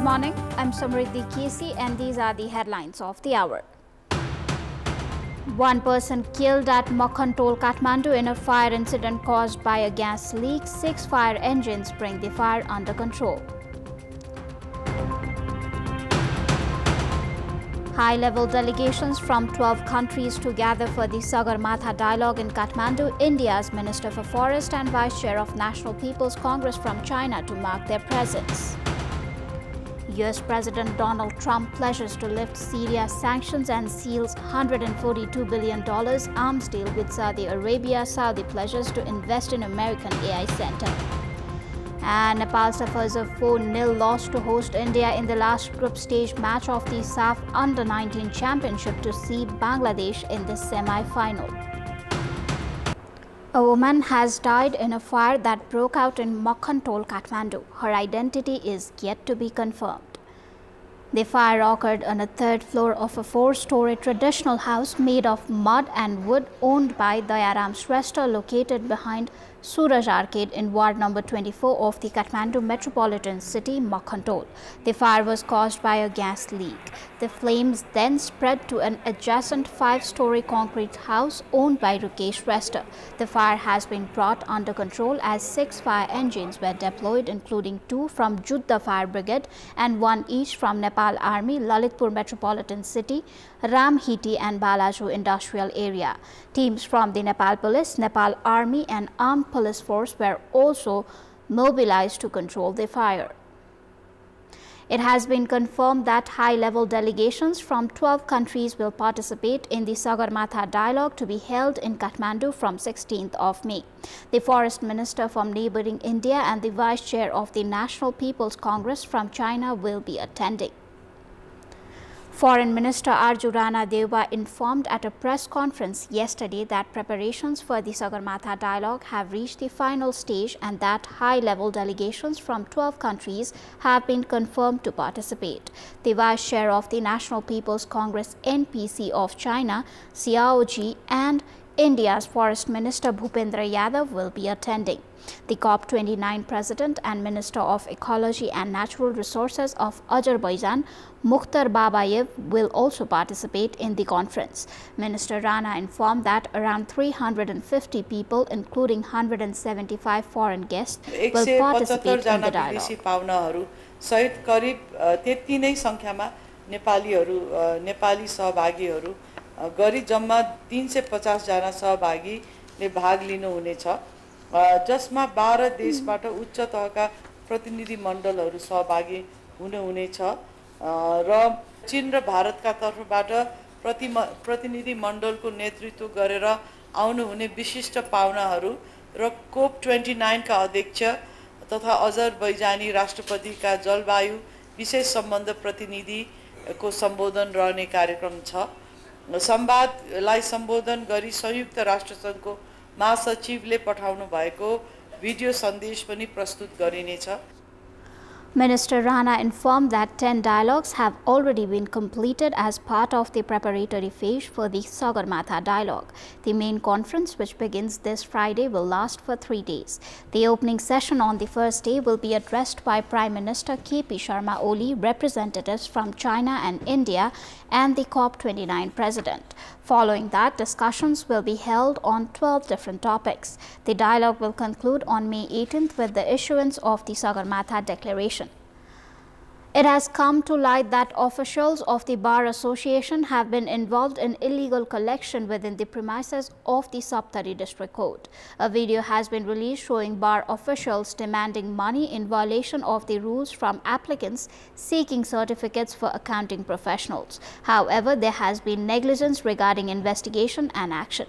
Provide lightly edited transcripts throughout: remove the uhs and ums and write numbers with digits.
Good morning, I'm Samriddhi K.C. and these are the headlines of the hour. One person killed at Makhantoll, Kathmandu in a fire incident caused by a gas leak. 6 fire engines bring the fire under control. High-level delegations from 12 countries to gather for the Sagarmatha dialogue in Kathmandu. India's Minister for Forest and Vice Chair of National People's Congress from China to mark their presence. US President Donald Trump pledges to lift Syria's sanctions and seals $142 billion arms deal with Saudi Arabia. Saudi pledges to invest in American AI center. And Nepal suffers a 4-0 loss to host India in the last group stage match of the SAF Under-19 Championship to see Bangladesh in the semi-final. A woman has died in a fire that broke out in Makhantoll, Kathmandu. Her identity is yet to be confirmed. The fire occurred on the 3rd floor of a 4-story traditional house made of mud and wood owned by Dayaram Shrestha, located behind Suraj Arcade in Ward number 24 of the Kathmandu metropolitan city, Makhantoll. The fire was caused by a gas leak. The flames then spread to an adjacent 5-story concrete house owned by Rukesh Shrestha. The fire has been brought under control as 6 fire engines were deployed, including 2 from Juddha Fire Brigade and 1 each from Nepal Army, Lalitpur metropolitan city, Ramhiti and Balaju industrial area. Teams from the Nepal Police, Nepal Army and Armed Police Force were also mobilized to control the fire. It has been confirmed that high-level delegations from 12 countries will participate in the Sagarmatha dialogue to be held in Kathmandu from 16th of May. The Forest Minister from neighboring India and the Vice Chair of the National People's Congress from China will be attending. Foreign Minister Arju Rana Deuba informed at a press conference yesterday that preparations for the Sagarmatha dialogue have reached the final stage and that high-level delegations from 12 countries have been confirmed to participate. The Vice Chair of the National People's Congress NPC of China, Xiao Ji, and India's Forest Minister Bhupendra Yadav will be attending. The COP29 President and Minister of Ecology and Natural Resources of Azerbaijan, Mukhtar Babayev, will also participate in the conference. Minister Rana informed that around 350 people, including 175 foreign guests, will participate in the dialogue. सहित करिब त्यति नै संख्यामा नेपाली सहभागीहरू गरी जम्मा 350 जना सहभागीले भाग लिनु हुनेछ, जसमा 12 देशबाट उच्च तहका प्रतिनिधि मण्डलहरू सहभागी हुनेछ र चीन र भारतका तर्फबाट प्रतिनिधि मण्डलको नेतृत्व गरेर आउनु हुने विशिष्ट पाहुनाहरू र COP29 का अध्यक्ष तथा अजरबैजानी राष्ट्रपतिका जलवायु विशेष सम्बन्ध प्रतिनिधिको सम्बोधन रहने कार्यक्रम छ। संवादलाई सम्बोधन गरी संयुक्त राष्ट्र संघको महासचिवले पठाउनु भएको भिडियो सन्देश पनि प्रस्तुत गरिनेछ। Minister Rana informed that 10 dialogues have already been completed as part of the preparatory phase for the Sagarmatha dialogue. The main conference, which begins this Friday, will last for 3 days. The opening session on the first day will be addressed by Prime Minister K.P. Sharma Oli, representatives from China and India, and the COP29 President. Following that, discussions will be held on 12 different topics. The dialogue will conclude on May 18th with the issuance of the Sagarmatha Declaration. It has come to light that officials of the Bar Association have been involved in illegal collection within the premises of the Subtari District Court. A video has been released showing bar officials demanding money in violation of the rules from applicants seeking certificates for accounting professionals. However, there has been negligence regarding investigation and action.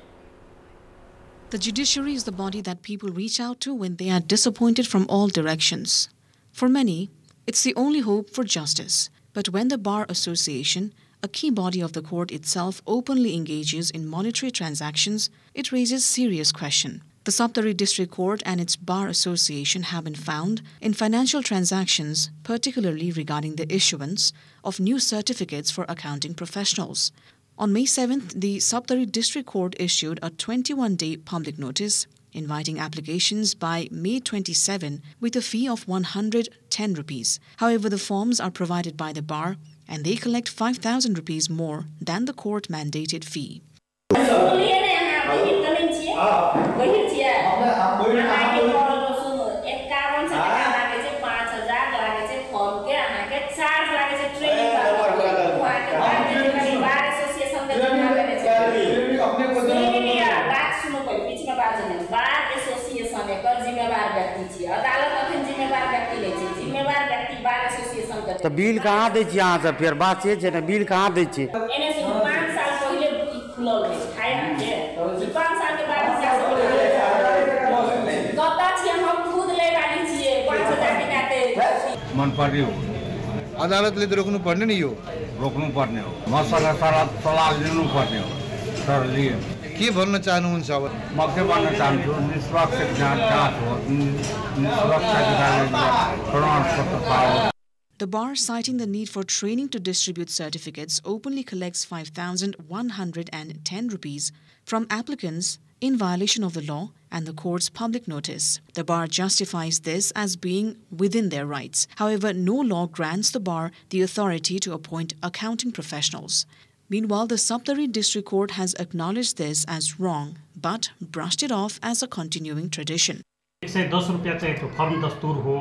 The judiciary is the body that people reach out to when they are disappointed from all directions. For many, it's the only hope for justice. But when the Bar Association, a key body of the court itself, openly engages in monetary transactions, it raises serious question. The Subtari District Court and its Bar Association have been found in financial transactions, particularly regarding the issuance of new certificates for accounting professionals. On May 7th, the Subtari District Court issued a 21-day public notice inviting applications by May 27 with a fee of 110 rupees. However, the forms are provided by the bar and they collect 5,000 rupees more than the court-mandated fee. तो bill कहाँ दे छी यहाँ से फिर बात छै ना bill कहाँ दे छी एने से 5 साल पहले खुलल है खाए ना के 5 साल के बाद कता छी हम खुद ले वाली छिए 5000 के नाते मन पर्यो अदालतले त रोक्नु पर्ने नि यो रोक्नु पर्ने हो मसँग सल्लाह लिनु पर्ने हो तर लिए के भन्न चाहनुहुन्छ अब म के भन्न चाहन्छु निष्पक्ष जाँच हो निष्पक्ष प्रमाणपत्र पाओ. The bar, citing the need for training to distribute certificates, openly collects 5,110 rupees from applicants in violation of the law and the court's public notice. The bar justifies this as being within their rights. However, no law grants the bar the authority to appoint accounting professionals. Meanwhile, the Subtari district court has acknowledged this as wrong, but brushed it off as a continuing tradition. 110 रुपैयाँ चाहिँ त्यो firm दस्तुर हो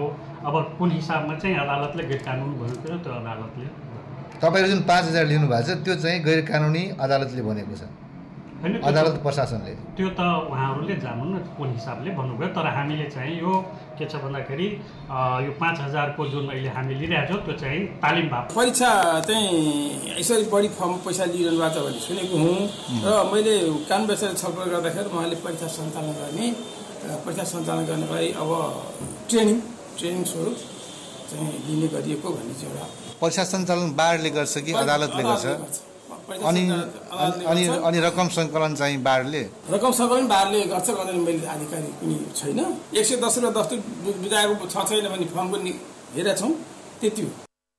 अब कुन हिसाबमा चाहिँ अदालतले गैर कानुनी भनेको त्यो अदालतले तपाईहरु जुन 5000 लिनु भएको छ त्यो चाहिँ गैर कानुनी अदालतले भनेको छ अदालत प्रशासनले त्यो त उहाँहरुले जान्नु न कुन हिसाबले भन्नुभयो तर हामीले चाहिँ यो के छ भन्दाखेरि यो 5000 को जुन अहिले हामी लिइरहेछौं त्यो चाहिँ तालिम भाव परीक्षा चाहिँ यसरी बढी फर्म पैसा लिइरहनु भएको छ भन्ने सुनेको हुँ र मैले कानुनविषयमा छलफल गर्दाखेरि उहाँले परीक्षा सञ्चालन गर्नलाई अब ट्रेनिङ स्वरूप चाहिँ लिने गरिएको भन्ने चाहिँ एउटा परीक्षा सञ्चालन बारले गर्छ कि अदालतले गर्छ अनि रकम सङ्कलन चाहिँ बारले गर्छ भनेर मैले आधिकारिक कुनै छैन 110 रुपैयाँ दस्तुर बुझाएको छ छैन भने फर्म पनि हेरेका छौं त्यति हो.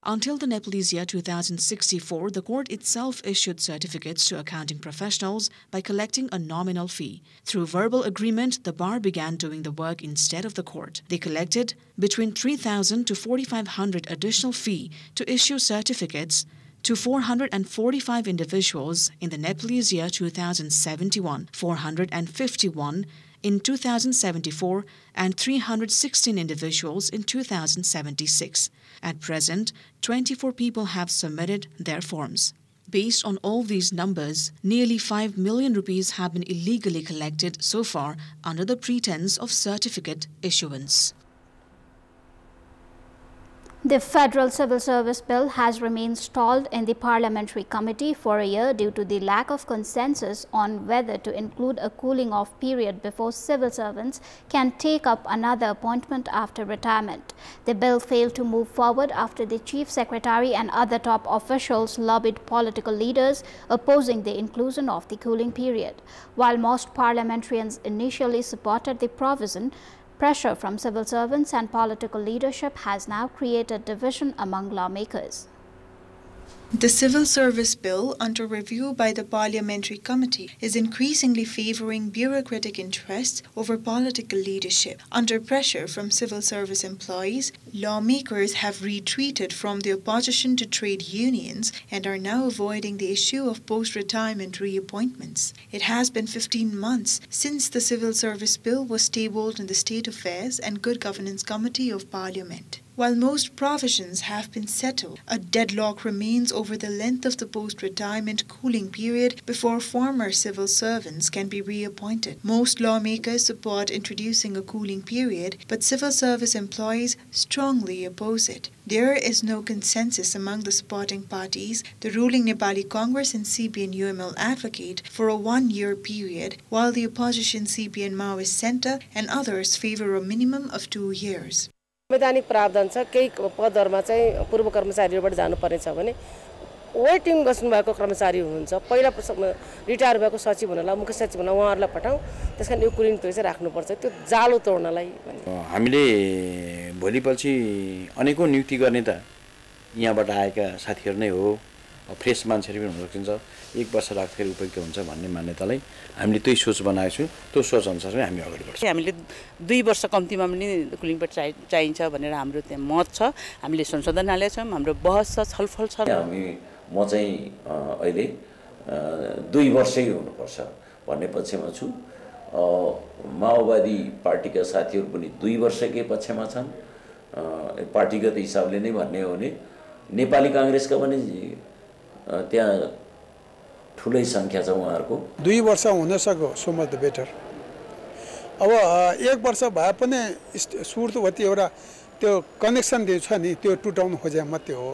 Until the Nepalese year 2064, the court itself issued certificates to accounting professionals by collecting a nominal fee. Through verbal agreement, the bar began doing the work instead of the court. They collected between 3,000 to 4,500 additional fee to issue certificates to 445 individuals in the Nepalese year 2071, 451 in 2074 and 316 individuals in 2076. At present, 24 people have submitted their forms. Based on all these numbers, nearly 5 million rupees have been illegally collected so far under the pretense of certificate issuance. The Federal Civil Service Bill has remained stalled in the Parliamentary Committee for a year due to the lack of consensus on whether to include a cooling-off period before civil servants can take up another appointment after retirement. The bill failed to move forward after the Chief Secretary and other top officials lobbied political leaders opposing the inclusion of the cooling period. While most parliamentarians initially supported the provision, pressure from civil servants and political leadership has now created division among lawmakers. The Civil Service Bill, under review by the Parliamentary Committee, is increasingly favouring bureaucratic interests over political leadership. Under pressure from civil service employees, lawmakers have retreated from the opposition to trade unions and are now avoiding the issue of post-retirement reappointments. It has been 15 months since the Civil Service Bill was tabled in the State Affairs and Good Governance Committee of Parliament. While most provisions have been settled, a deadlock remains over the length of the post-retirement cooling period before former civil servants can be reappointed. Most lawmakers support introducing a cooling period, but civil service employees strongly oppose it. There is no consensus among the supporting parties. The ruling Nepali Congress and CPN-UML advocate for a one-year period, while the opposition CPN Maoist Centre and others favour a minimum of 2 years. संवैधानिक प्रावधान छ केही पदहरुमा चाहिँ पूर्व कर्मचारीहरुबाट जानु पर्नेछ भने waiting गर्नु भएको कर्मचारी हुनुहुन्छ पहिला रिटायर भएको सचिव हुनला मुख्य सचिव हुन उहाँहरुलाई पठाऊ त्यसकारण यो कुलिङ पेज राख्नु पर्छ त्यो जालो तोड्नलाई हामीले भोलिपछि अनेकौं नियुक्ति गर्ने त यहाँबाट आएका साथीहरु नै हो फ्रेस मान्छेहरू पनि हुन सकिन्छ 1 वर्ष राख्दाखेरि उपयुक्त हुन्छ भन्ने मान्यतालाई हामीले त्यही सोच बनाएको छु त्यो सोच अनुसार हामी अगाडि बढ्छौँ हामीले 2 वर्ष कम्तीमा पनि कुलिङ पिरियड चाहिन्छ भनेर हाम्रो त्यहाँ मत छ हामीले संशोधनालय छौँ हाम्रो बहस छ छलफल छ म चाहिँ अहिले 2 वर्षै हुनुपर्छ भन्ने पक्षमा छु माओवादी पार्टीका साथीहरू पनि 2 वर्षकै पक्षमा छन् पार्टीगत हिसाबले नै भन्ने हो भने नेपाली कांग्रेसका पनि त्यहाँ ठुलै संख्या छ उहाँहरुको 2 वर्ष हुन सक्यो सो मच द बेटर अब 1 वर्ष भए पनि सुर्तवती एउटा त्यो कनेक्सन दिन्छ नि त्यो टुटाउनु खोजे मात्रै हो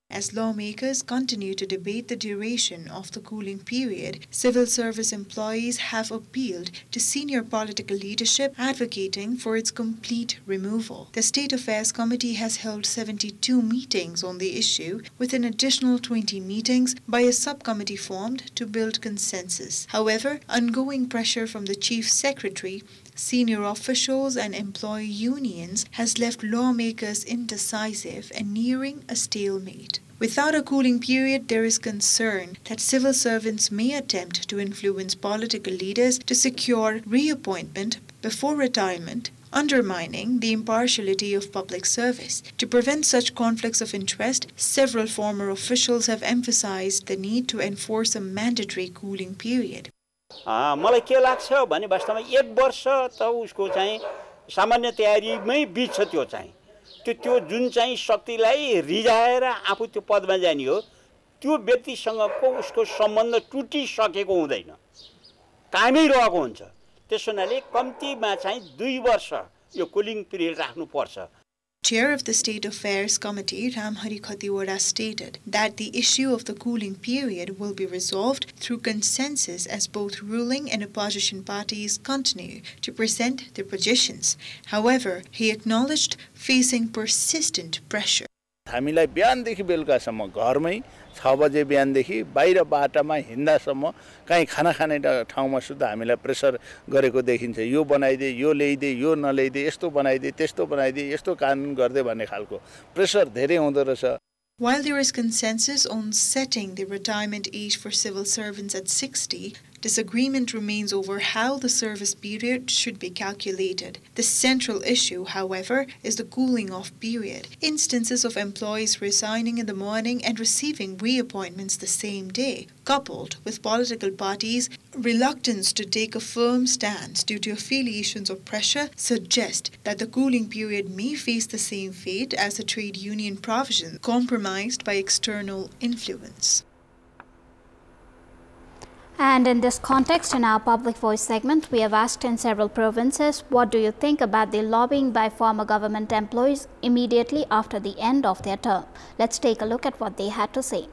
As lawmakers continue to debate the duration of the cooling period, civil service employees have appealed to senior political leadership advocating for its complete removal. The State Affairs Committee has held 72 meetings on the issue, with an additional 20 meetings by a subcommittee formed to build consensus. However, ongoing pressure from the Chief Secretary, senior officials and employee unions has left lawmakers indecisive and nearing a stalemate. Without a cooling period, there is concern that civil servants may attempt to influence political leaders to secure reappointment before retirement, undermining the impartiality of public service. To prevent such conflicts of interest, several former officials have emphasized the need to enforce a mandatory cooling period. मलाई के लाग्छ भने वास्तवमा 1 वर्ष त उसको चाहिँ सामान्य तयारीमै बित्छ त्यो चाहिँ त्यो जुन चाहिँ शक्तिलाई रिजाएर आफू त्यो पदमा जाने हो त्यो व्यक्तिसँगको उसको सम्बन्ध टुटिसकेको हुँदैन कामै रहेको हुन्छ त्यसैले कम्तीमा चाहिँ 2 वर्ष यो कुलिङ पिरियड राख्नु पर्छ Chair of the State Affairs Committee, Ramhari Khatiwara, stated that the issue of the cooling period will be resolved through consensus as both ruling and opposition parties continue to present their positions. However, he acknowledged facing persistent pressure. हामीलाई बिहानदेखि बेलुकासम्म घरमै 6 बजे बिहानदेखि बाहिर बाटामा हिँड्दासम्म कहीँ खाना खाने ठाउँमा सुद्धा हामीलाई प्रेसर गरेको देखिन्छ यो बनाइदे यो ल्याइदे यो नल्याइदे यस्तो बनाइदे त्यस्तो बनाइदे यस्तो कानुन गर्दै भन्ने खालको प्रेसर धेरै हुँदो रहेछ While there is consensus on setting the retirement age for civil servants at 60, disagreement remains over how the service period should be calculated. The central issue, however, is the cooling off period. Instances of employees resigning in the morning and receiving reappointments the same day, coupled with political parties' reluctance to take a firm stance due to affiliations or pressure, suggest that the cooling period may face the same fate as the trade union provision compromised by external influence. And in this context, in our Public Voice segment, we have asked in several provinces, what do you think about the lobbying by former government employees immediately after the end of their term? Let's take a look at what they had to say.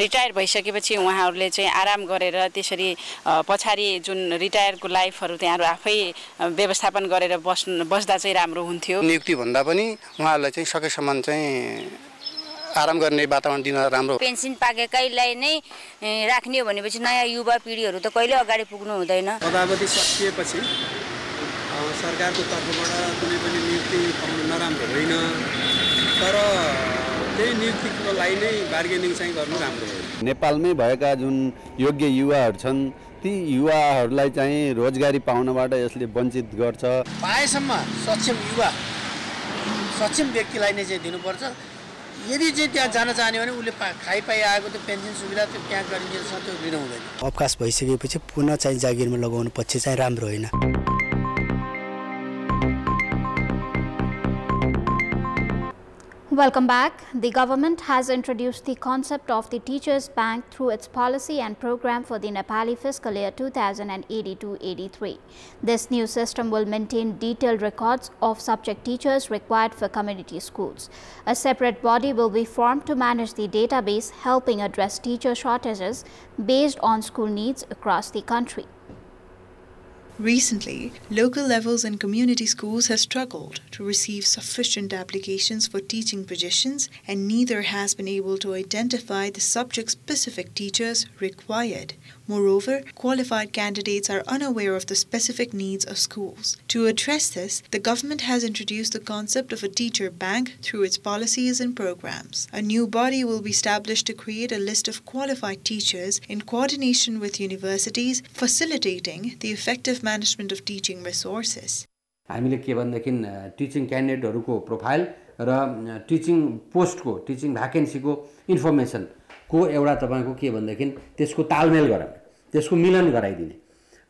Retire भइसकेपछि उहाँहरूले चाहिँ आराम गरेर त्यसरी पछाडी जुन रिटायरको लाइफहरु त्यहाँहरु आफै व्यवस्थापन गरेर बस्दा चाहिँ राम्रो हुन्थ्यो नियुक्ति भन्दा पनि उहाँहरूलाई चाहिँ सकेसम्म चाहिँ आराम गर्ने वातावरण दिन राम्रो पेन्सन पाकेकैलाई नै राख्ने हो भनेपछि नयाँ युवा पिढीहरु त कहिले अगाडि पुग्नु हुँदैन पदावधि सकिएपछि सरकारको तर्फबाट कुनै पनि नियुक्ति पाउन नराम्रो होइन तर त्यही नियुक्तिको लागि नै बार्गेनिङ चाहिँ गर्नु राम्रो हो नेपालमै भएका जुन योग्य युवाहरू छन् ती युवाहरूलाई चाहिँ रोजगारी पाउनबाट यसले वञ्चित गर्छ पाएसम्म सक्षम युवा सक्षम व्यक्तिलाई नै चाहिँ दिनुपर्छ यदि चाहिँ त्यहाँ जान चाहने भने उले खाइपाइ आएको त्यो पेन्सन सुविधा त्यो त्यहाँ गरिन्छ त्यो लिनु हुँदैन अवकाश भइसकेपछि पुनः चाहिँ जागिरमा लगाउनु पछि चाहिँ राम्रो होइन Welcome back. The government has introduced the concept of the Teachers' Bank through its policy and program for the Nepali fiscal year 2082-83. This new system will maintain detailed records of subject teachers required for community schools. A separate body will be formed to manage the database, helping address teacher shortages based on school needs across the country. Recently, local levels in community schools have struggled to receive sufficient applications for teaching positions, and neither has been able to identify the subject-specific teachers required. Moreover, qualified candidates are unaware of the specific needs of schools. To address this, the government has introduced the concept of a teacher bank through its policies and programs. A new body will be established to create a list of qualified teachers in coordination with universities, facilitating the effective management of teaching resources. हामीले के भन्दाखेरि teaching क्यान्डिडेटहरुको profile र teaching पोस्टको teaching भ्याकेन्सीको इन्फर्मेसनको एउटा तपाईको के भन्दाखेरि त्यसको तालमेल गराउने त्यसको मिलन गराइदिने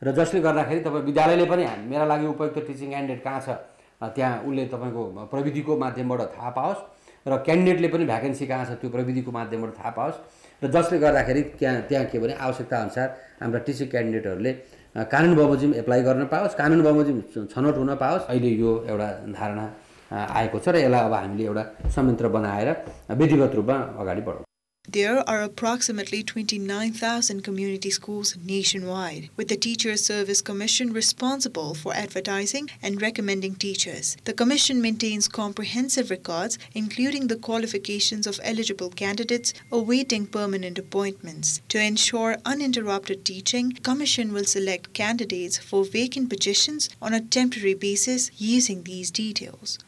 र जसले गर्दाखेरि तपाई विद्यालयले पनि मेरा लागि उपयुक्त टिचिङ क्यान्डिडेट कहाँ छ त्यहाँ उले तपाईको प्रविधिको माध्यमबाट थाहा पाओस् र क्यान्डिडेटले पनि भ्याकेन्सी कहाँ छ त्यो प्रविधिको माध्यमबाट थाहा पाओस् र जसले गर्दाखेरि त्यहाँ के भने आवश्यकता अनुसार हाम्रा टिचिङ क्यान्डिडेटहरुले कानुन बमोजिम एप्लाई गर्न पाओस् कानुन बमोजिम छनौट हुन पाओस् अहिले यो एउटा धारणा आएको छ र यसलाई अब हामीले एउटा संयन्त्र बनाएर विधिगत रूपमा अगाडि बढाउँछौं. There are approximately 29,000 community schools nationwide, with the Teachers Service Commission responsible for advertising and recommending teachers. The Commission maintains comprehensive records, including the qualifications of eligible candidates awaiting permanent appointments. To ensure uninterrupted teaching, the Commission will select candidates for vacant positions on a temporary basis using these details.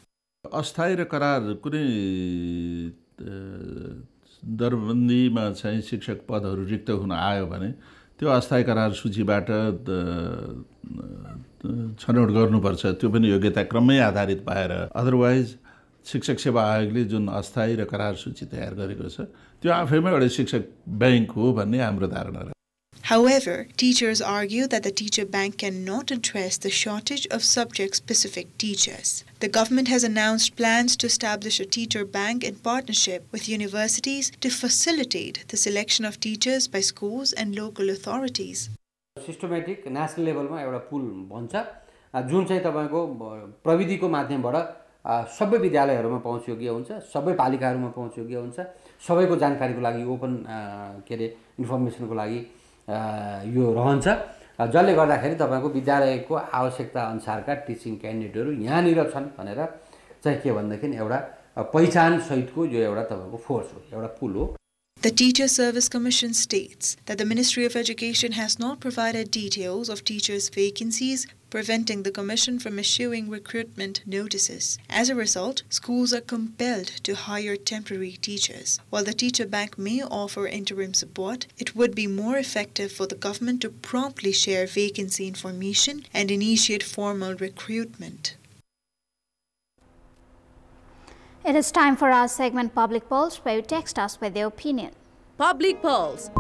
अस्थायी र करार कुनै दरबन्दीमा चाहिँ शिक्षक पदहरू रिक्त हुन आयो भने त्यो अस्थायी करार सूचीबाट छनौट गर्नुपर्छ त्यो पनि योग्यता क्रममै आधारित भएर अदरवाइज शिक्षक सेवा आयोगले जुन अस्थायी र करार सूची तयार गरेको छ त्यो आफैमा एउटा शिक्षक बैंक हो भन्ने हाम्रो धारणा हो. However, teachers argue that the teacher bank cannot address the shortage of subject-specific teachers. The government has announced plans to establish a teacher bank in partnership with universities to facilitate the selection of teachers by schools and local authorities. Systematic national level मा एउटा पुल बन्छ जुन चाहिँ तपाईको प्रविधिको माध्यमबाट सबै विद्यालयहरुमा पहुँचयोग्य हुन्छ सबै पालिकाहरुमा पहुँचयोग्य हुन्छ सबैको जानकारीको लागि ओपन के रे इन्फर्मेसनको लागि यो रहन्छ जसले गर्दाखेरि तपाईको विद्यालयको आवश्यकता अनुसारका टिचिङ क्यान्डिडेटहरु यहाँनिर छन् भनेर चाहिँ के भन्दाखेरि एउटा पहिचान सहितको यो एउटा तपाईको फोर्स हो एउटा पुल हो. The Teacher Service Commission states that the Ministry of Education has not provided details of teachers' vacancies, preventing the Commission from issuing recruitment notices. As a result, schools are compelled to hire temporary teachers. While the teacher bank may offer interim support, it would be more effective for the government to promptly share vacancy information and initiate formal recruitment. It is time for our segment Public Pulse, where you text us with your opinion. Public Pulse.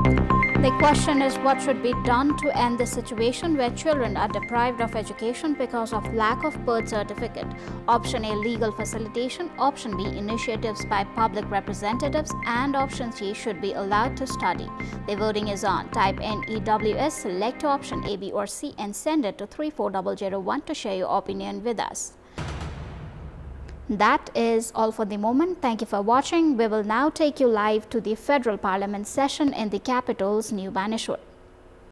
The question is, what should be done to end the situation where children are deprived of education because of lack of birth certificate? Option A, legal facilitation. Option B, initiatives by public representatives. And option C, should be allowed to study. The voting is on. Type NEWS, select option A, B or C and send it to 34001 to share your opinion with us. That is all for the moment. Thank you for watching. We will now take you live to the Federal Parliament session in the capital's New Baneshwar.